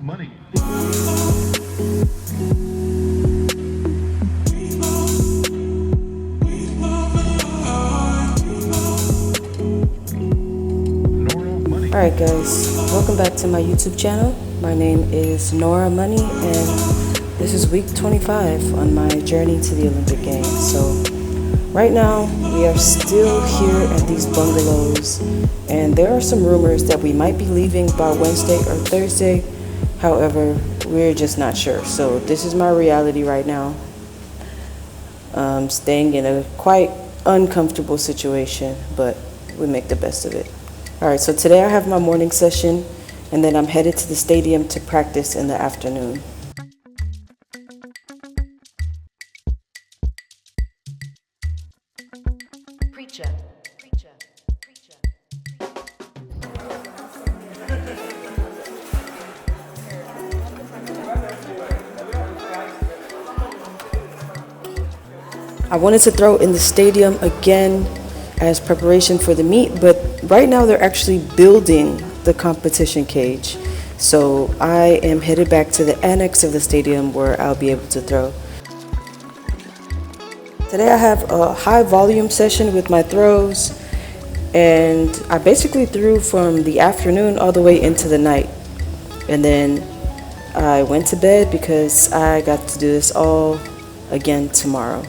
money. Alright guys, welcome back to my YouTube channel. My name is Nora Money and this is week 25 on my journey to the Olympic Games. So right now we are still here at these bungalows and there are some rumors that we might be leaving by Wednesday or Thursday. However, we're just not sure. So this is my reality right now. Staying in a quite uncomfortable situation, but we make the best of it. Alright, so today I have my morning session and then I'm headed to the stadium to practice in the afternoon. Preacher. I wanted to throw in the stadium again as preparation for the meet, but right now they're actually building the competition cage. So I am headed back to the annex of the stadium where I'll be able to throw. Today I have a high volume session with my throws and I basically threw from the afternoon all the way into the night. And then I went to bed because I got to do this all again tomorrow.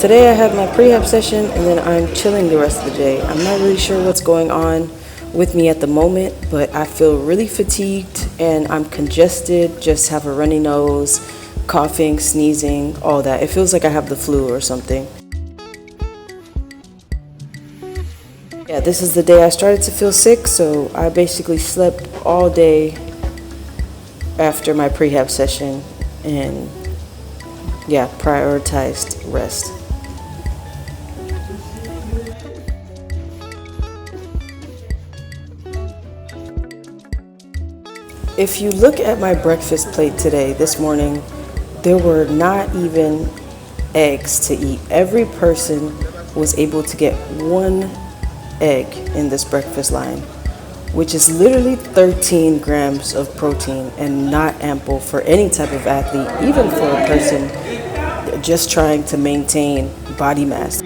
Today I have my prehab session and then I'm chilling the rest of the day. I'm not really sure what's going on with me at the moment, but I feel really fatigued and I'm congested, just have a runny nose, coughing, sneezing, all that. It feels like I have the flu or something. Yeah, this is the day I started to feel sick, so I basically slept all day after my prehab session and yeah, prioritized rest. If you look at my breakfast plate today, this morning, there were not even eggs to eat. Every person was able to get one egg in this breakfast line, which is literally 13 grams of protein and not ample for any type of athlete, even for a person just trying to maintain body mass.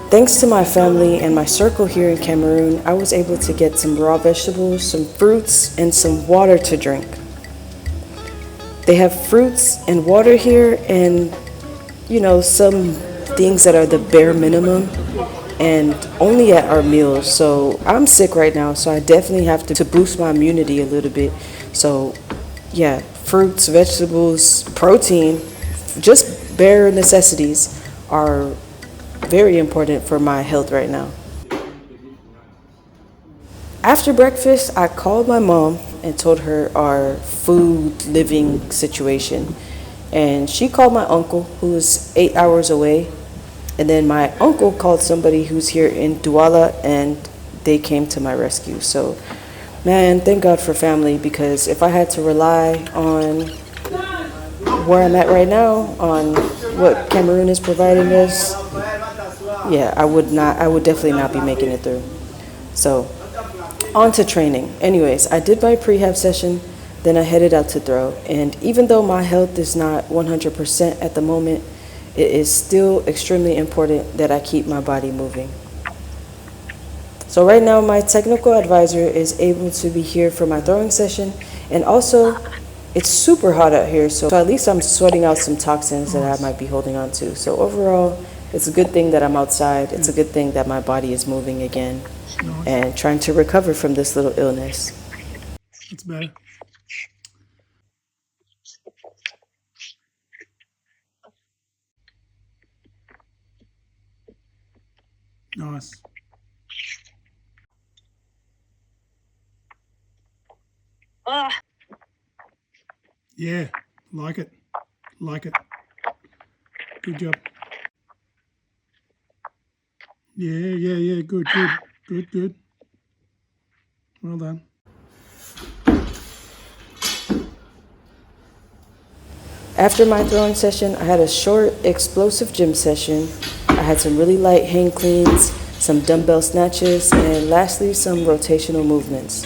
Thanks to my family and my circle here in Cameroon, I was able to get some raw vegetables, some fruits, and some water to drink. They have fruits and water here and, you know, some things that are the bare minimum and only at our meals. So I'm sick right now, so I definitely have to boost my immunity a little bit. So yeah, fruits, vegetables, protein, just bare necessities are very important for my health right now. After breakfast, I called my mom and told her our food living situation. And she called my uncle, who is 8 hours away. And then my uncle called somebody who's here in Douala and they came to my rescue. So, man, thank God for family, because if I had to rely on where I'm at right now, on what Cameroon is providing us, yeah, I would definitely not be making it through. So, on to training. Anyways, I did my prehab session, then I headed out to throw. And even though my health is not 100% at the moment, it is still extremely important that I keep my body moving. So right now, my technical advisor is able to be here for my throwing session, and also it's super hot out here, so at least I'm sweating out some toxins that I might be holding on to. So overall, it's a good thing that I'm outside. It's a good thing that my body is moving again. Nice. and trying to recover from this little illness. That's better. Nice. Yeah, like it. Like it. Good job. Yeah. Good. Well done. After my throwing session, I had a short, explosive gym session. I had some really light hang cleans, some dumbbell snatches, and lastly, some rotational movements.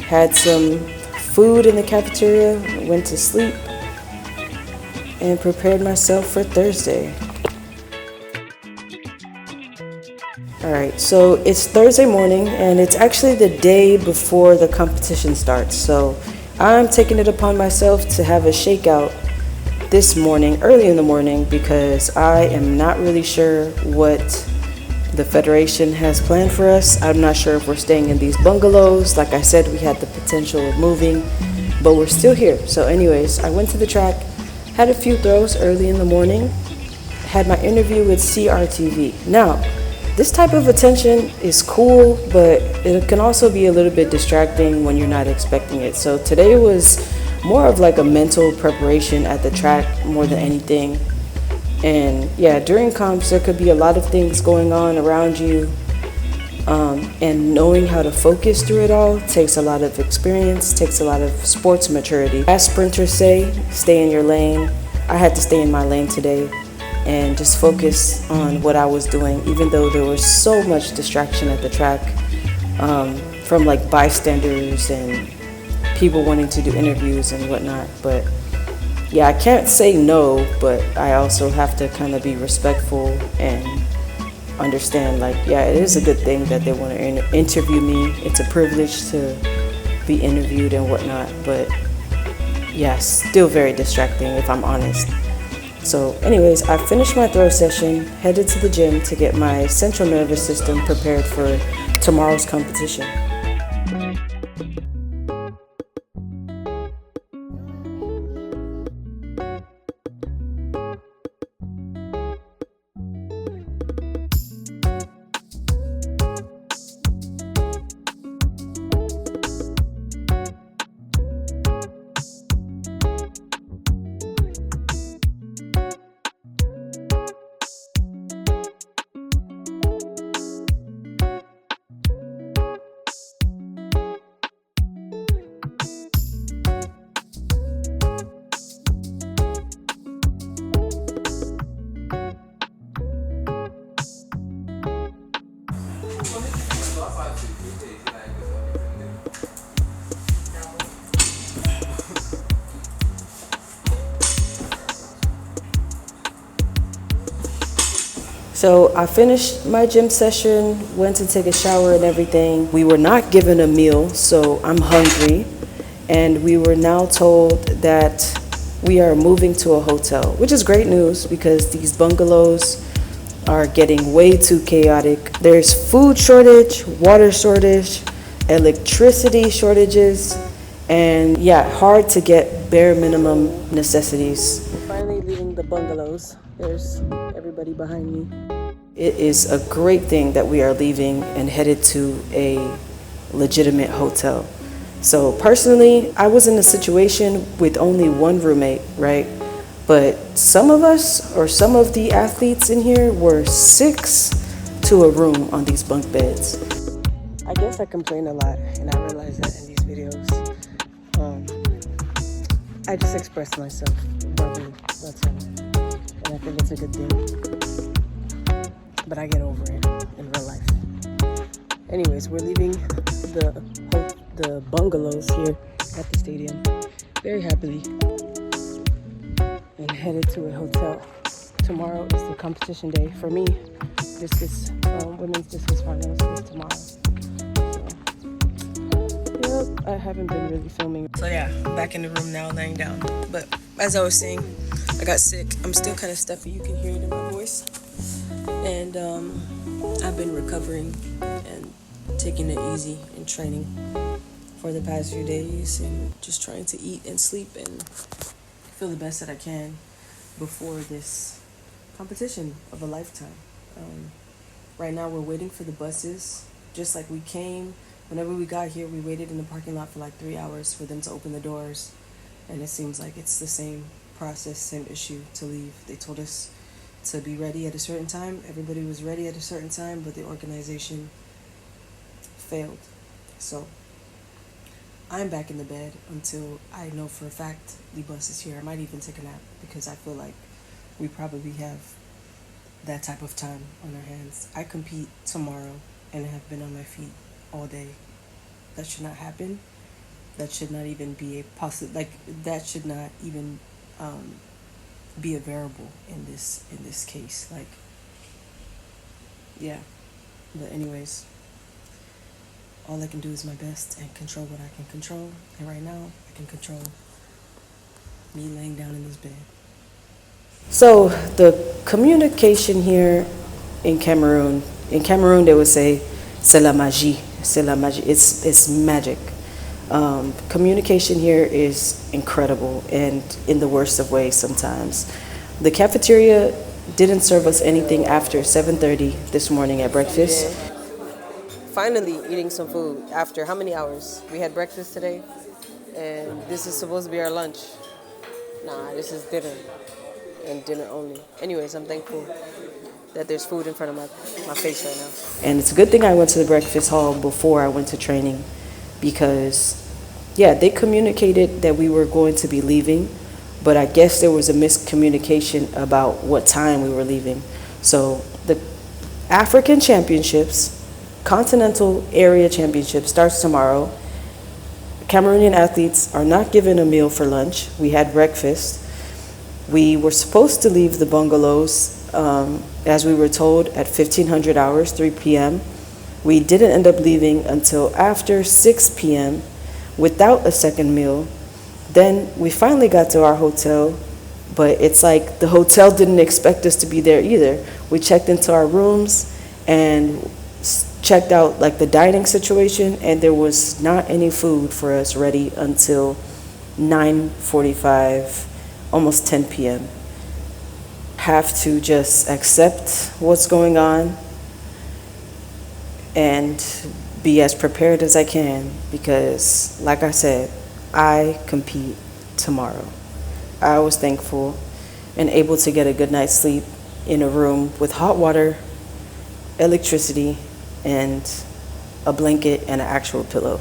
Had some food in the cafeteria, went to sleep, and prepared myself for Thursday. Alright, so it's Thursday morning and it's actually the day before the competition starts. So I'm taking it upon myself to have a shakeout this morning, early in the morning, because I am not really sure what the Federation has planned for us. I'm not sure if we're staying in these bungalows. Like I said, we had the potential of moving, but we're still here. So anyways, I went to the track, had a few throws early in the morning, had my interview with CRTV. Now, this type of attention is cool, but it can also be a little bit distracting when you're not expecting it. So today was more of like a mental preparation at the track more than anything. And yeah, during comps, there could be a lot of things going on around you. And knowing how to focus through it all takes a lot of experience, takes a lot of sports maturity. As sprinters say, stay in your lane. I had to stay in my lane today and just focus on what I was doing, even though there was so much distraction at the track from like bystanders and people wanting to do interviews and whatnot. But yeah, I can't say no, but I also have to kind of be respectful and understand, like, yeah, it is a good thing that they want to interview me. It's a privilege to be interviewed and whatnot, but yeah, still very distracting if I'm honest. So anyways, I finished my throw session, headed to the gym to get my central nervous system prepared for tomorrow's competition. So I finished my gym session, went to take a shower and everything. We were not given a meal, so I'm hungry. And we were now told that we are moving to a hotel, which is great news because these bungalows are getting way too chaotic. There's food shortage, water shortage, electricity shortages, and yeah, hard to get bare minimum necessities. We're finally leaving the bungalows. There's everybody behind me. It is a great thing that we are leaving and headed to a legitimate hotel. So personally, I was in a situation with only one roommate, right? But some of us, or some of the athletes in here, were 6 to a room on these bunk beds. I guess I complain a lot, and I realize that in these videos. I just express myself verbally, that's all. And I think it's a good thing. But I get over it in real life. Anyways, we're leaving the bungalows here at the stadium very happily and headed to a hotel. tomorrow is the competition day for me. Discus, women's discus finals is tomorrow. So, yep, I haven't been really filming. So yeah, I'm back in the room now, laying down. But as I was saying, I got sick. I'm still kind of stuffy. You can hear it in my voice. And I've been recovering and taking it easy in training for the past few days and just trying to eat and sleep and feel the best that I can before this competition of a lifetime. Right now we're waiting for the buses, just like we came. Whenever we got here, we waited in the parking lot for like 3 hours for them to open the doors, and it seems like it's the same process, same issue to leave. They told us to be ready at a certain time. Everybody was ready at a certain time, but the organization failed. So I'm back in the bed until I know for a fact the bus is here. I might even take a nap because I feel like we probably have that type of time on our hands. I compete tomorrow and have been on my feet all day. That should not happen. That should not even be a that should not even be a variable in this case. Like, yeah. But anyways, all I can do is my best and control what I can control. And right now, I can control me laying down in this bed. So the communication here in Cameroon they would say, c'est la magie, c'est la magie. It's magic. Communication here is incredible and in the worst of ways sometimes. The cafeteria didn't serve us anything after 7:30 this morning at breakfast. Yeah. Finally eating some food after how many hours? We had breakfast today, and this is supposed to be our lunch. Nah, this is dinner, and dinner only. Anyways, I'm thankful that there's food in front of my face right now. And it's a good thing I went to the breakfast hall before I went to training, because, yeah, they communicated that we were going to be leaving, but I guess there was a miscommunication about what time we were leaving. So the African Championships, Continental Area Championship starts tomorrow. Cameroonian athletes are not given a meal for lunch. We had breakfast. We were supposed to leave the bungalows, as we were told, at 1500 hours, 3 p.m. We didn't end up leaving until after 6 p.m. without a second meal. Then we finally got to our hotel, but it's like the hotel didn't expect us to be there either. We checked into our rooms and checked out like the dining situation, and there was not any food for us ready until 9:45, almost 10 p.m. Have to just accept what's going on and be as prepared as I can, because like I said, I compete tomorrow. I was thankful and able to get a good night's sleep in a room with hot water, electricity, and a blanket and an actual pillow.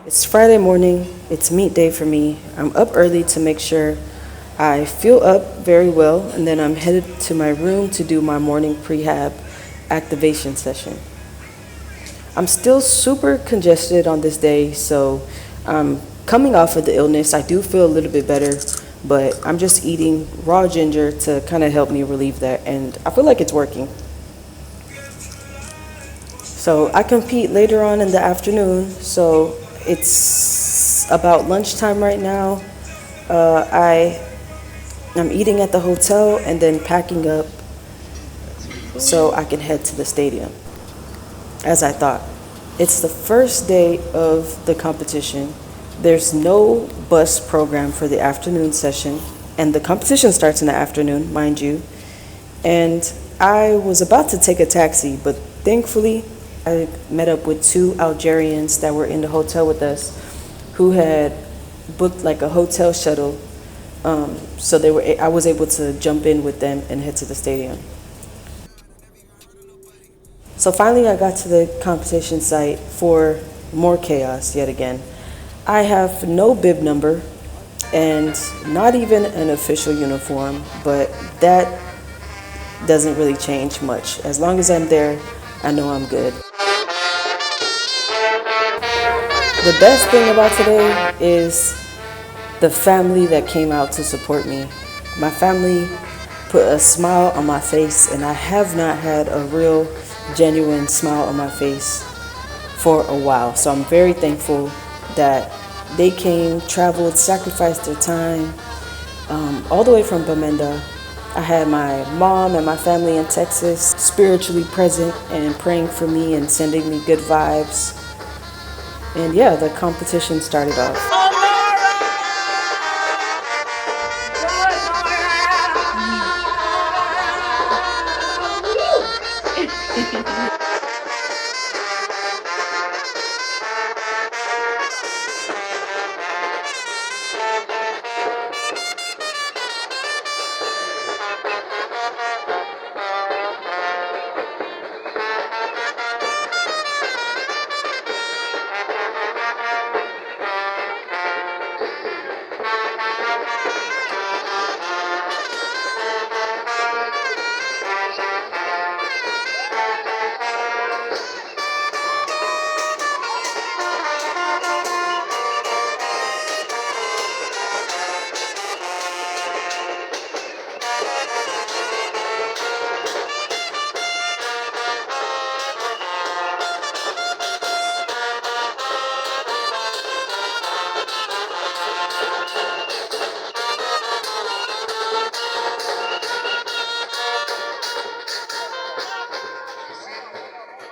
It's Friday morning. It's meet day for me. I'm up early to make sure I feel up very well, and then I'm headed to my room to do my morning prehab activation session. I'm still super congested on this day, so I'm coming off of the illness. I do feel a little bit better, but I'm just eating raw ginger to kind of help me relieve that, and I feel like it's working. So I compete later on in the afternoon, so it's about lunchtime right now. I'm eating at the hotel and then packing up so I can head to the stadium, as I thought. It's the first day of the competition. There's no bus program for the afternoon session, and the competition starts in the afternoon, mind you. And I was about to take a taxi, but thankfully I met up with two Algerians that were in the hotel with us who had booked like a hotel shuttle. So I was able to jump in with them and head to the stadium. So finally I got to the competition site for more chaos yet again. I have no bib number and not even an official uniform, but that doesn't really change much. As long as I'm there, I know I'm good. The best thing about today is the family that came out to support me. My family put a smile on my face, and I have not had a real, genuine smile on my face for a while. So I'm very thankful that they came, traveled, sacrificed their time, all the way from Bamenda. I had my mom and my family in Texas spiritually present and praying for me and sending me good vibes. And yeah, the competition started off.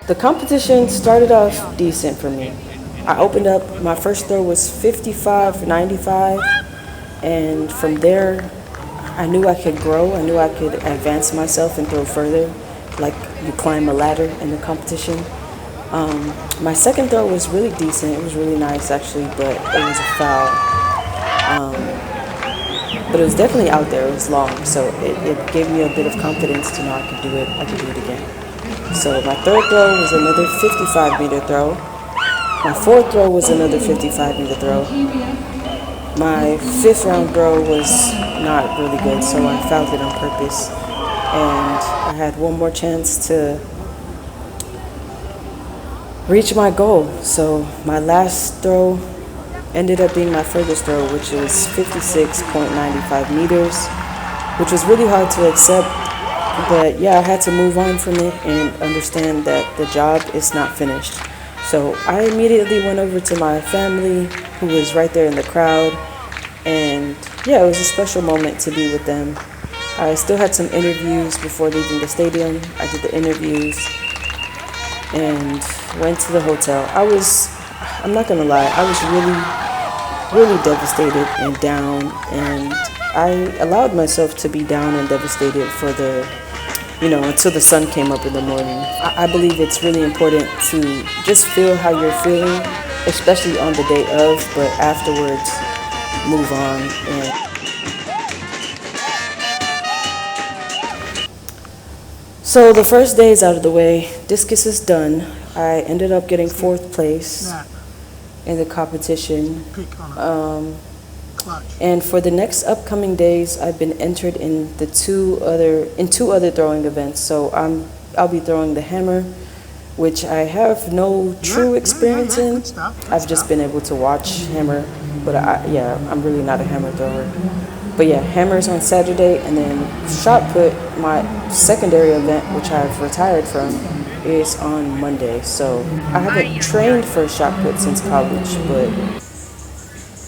The competition started off decent for me. I opened up, my first throw was 55.95, and from there, I knew I could grow. I knew I could advance myself and throw further, like you climb a ladder in the competition. My second throw was really decent. It was really nice, actually, but it was a foul. But it was definitely out there. It was long, so it gave me a bit of confidence to know I could do it. I could do it again. So my third throw was another 55-meter throw. My fourth throw was another 55-meter throw. My fifth round throw was not really good, so I fouled it on purpose. And I had one more chance to reach my goal. So my last throw ended up being my furthest throw, which was 56.95 meters, which was really hard to accept. But yeah, I had to move on from it and understand that the job is not finished. So I immediately went over to my family, who was right there in the crowd. And yeah, it was a special moment to be with them. I still had some interviews before leaving the stadium. I did the interviews and went to the hotel. I'm not gonna lie, I was really devastated and down, and I allowed myself to be down and devastated for until the sun came up in the morning. I believe it's really important to just feel how you're feeling, especially on the day of, but afterwards, move on. So the first day is out of the way. Discus is done. I ended up getting fourth place in the competition. And for the next upcoming days, I've been entered in two other throwing events. So I'll be throwing the hammer, which I have no true experience in. I've just been able to watch hammer, but I'm really not a hammer thrower. But yeah, hammers on Saturday, and then shot put, my secondary event, which I've retired from, is on Monday. So I haven't trained for shot put since college, but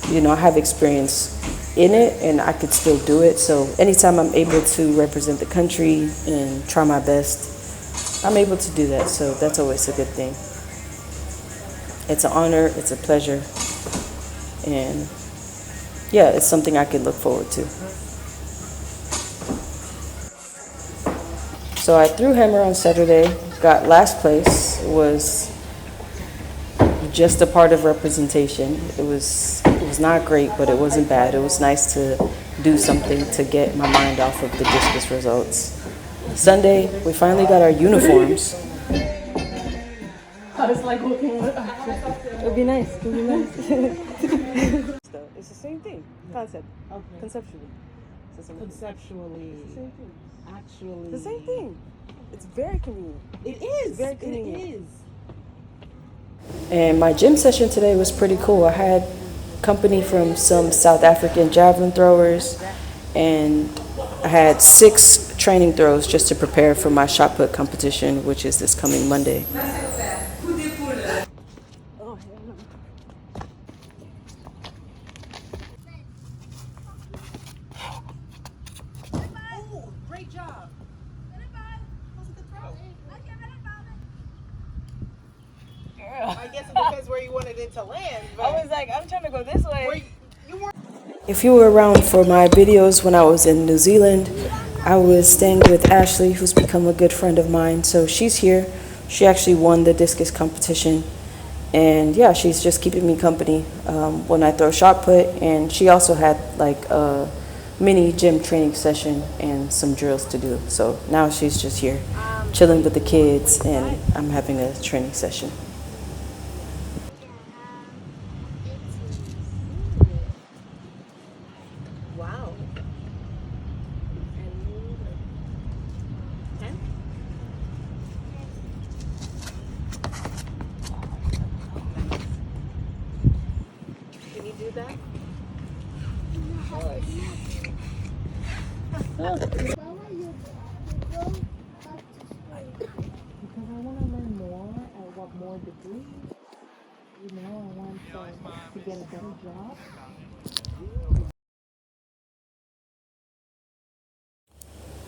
I have experience in it and I could still do it. So anytime I'm able to represent the country and try my best, I'm able to do that. So that's always a good thing. It's an honor, it's a pleasure, and yeah, it's something I can look forward to. So I threw hammer on Saturday, got last place. It was just a part of representation. It was not great, but it wasn't bad. It was nice to do something to get my mind off of the discus results. Sunday, we finally got our uniforms. I was like looking at it. Would be nice. It would be nice. It's the same thing. Concept. Okay. Conceptually. Conceptually. It's the same thing. Actually. It's the same thing. It's very convenient. It is. It's very convenient. It is. And my gym session today was pretty cool. I had company from some South African javelin throwers, and I had 6 training throws just to prepare for my shot put competition, which is this coming Monday. Great job. I guess it depends where you wanted it to land. I was like, I'm trying to go this way. If you were around for my videos when I was in New Zealand, I was staying with Ashley, who's become a good friend of mine. So she's here. She actually won the discus competition. And yeah, she's just keeping me company when I throw shot put. And she also had like a mini gym training session and some drills to do. So now she's just here chilling with the kids, and I'm having a training session. Wow. And 10? Can you do that? Because I want to learn more. I want more degrees. You know, I want to get a better job.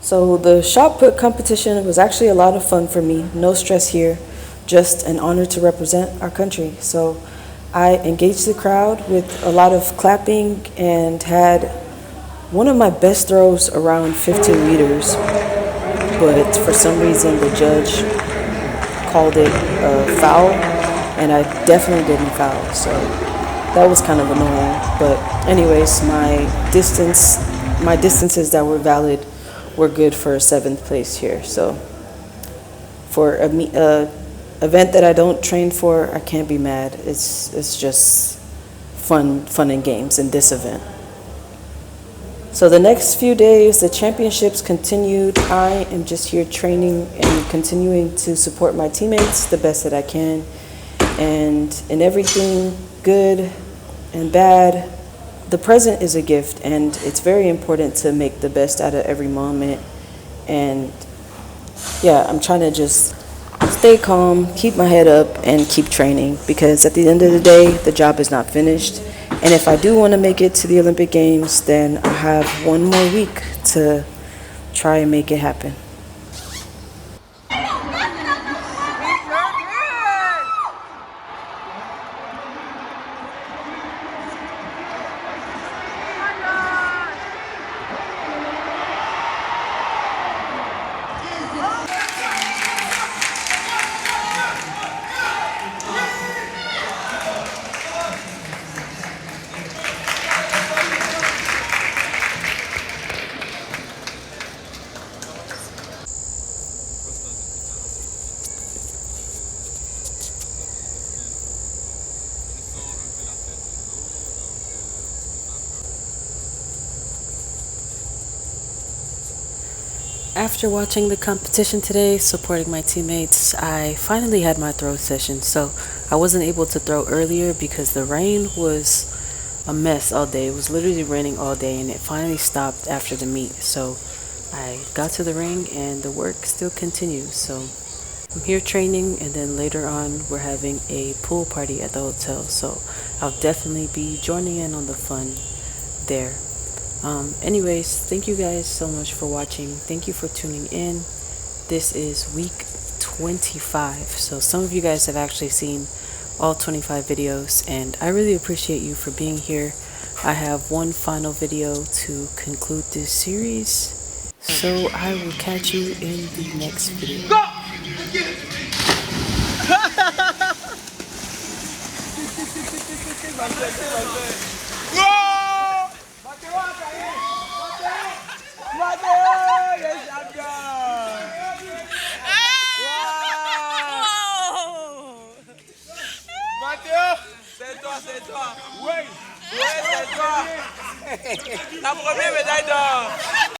So the shot put competition was actually a lot of fun for me. No stress here, just an honor to represent our country. So I engaged the crowd with a lot of clapping and had one of my best throws around 15 meters. But for some reason the judge called it a foul, and I definitely didn't foul. So that was kind of annoying. But anyways, my distances that were valid were good for 7th place here. So for a event that I don't train for, I can't be mad. It's just fun and games in this event. So the next few days, the championships continued. I am just here training and continuing to support my teammates the best that I can. And in everything good and bad, the present is a gift, and it's very important to make the best out of every moment. And yeah, I'm trying to just stay calm, keep my head up, and keep training, because at the end of the day, the job is not finished. And if I do want to make it to the Olympic Games, then I have one more week to try and make it happen. After watching the competition today, supporting my teammates, I finally had my throw session. So I wasn't able to throw earlier because the rain was a mess all day. It was literally raining all day, and it finally stopped after the meet. So I got to the ring and the work still continues. So I'm here training, and then later on we're having a pool party at the hotel. So I'll definitely be joining in on the fun there. Anyways, thank you guys so much for watching. Thank you for tuning in. This is week 25. So some of you guys have actually seen all 25 videos, and I really appreciate you for being here. I have one final video to conclude this series, so I will catch you in the next video. Go! C'est toi. Oui, c'est toi. La première médaille d'or.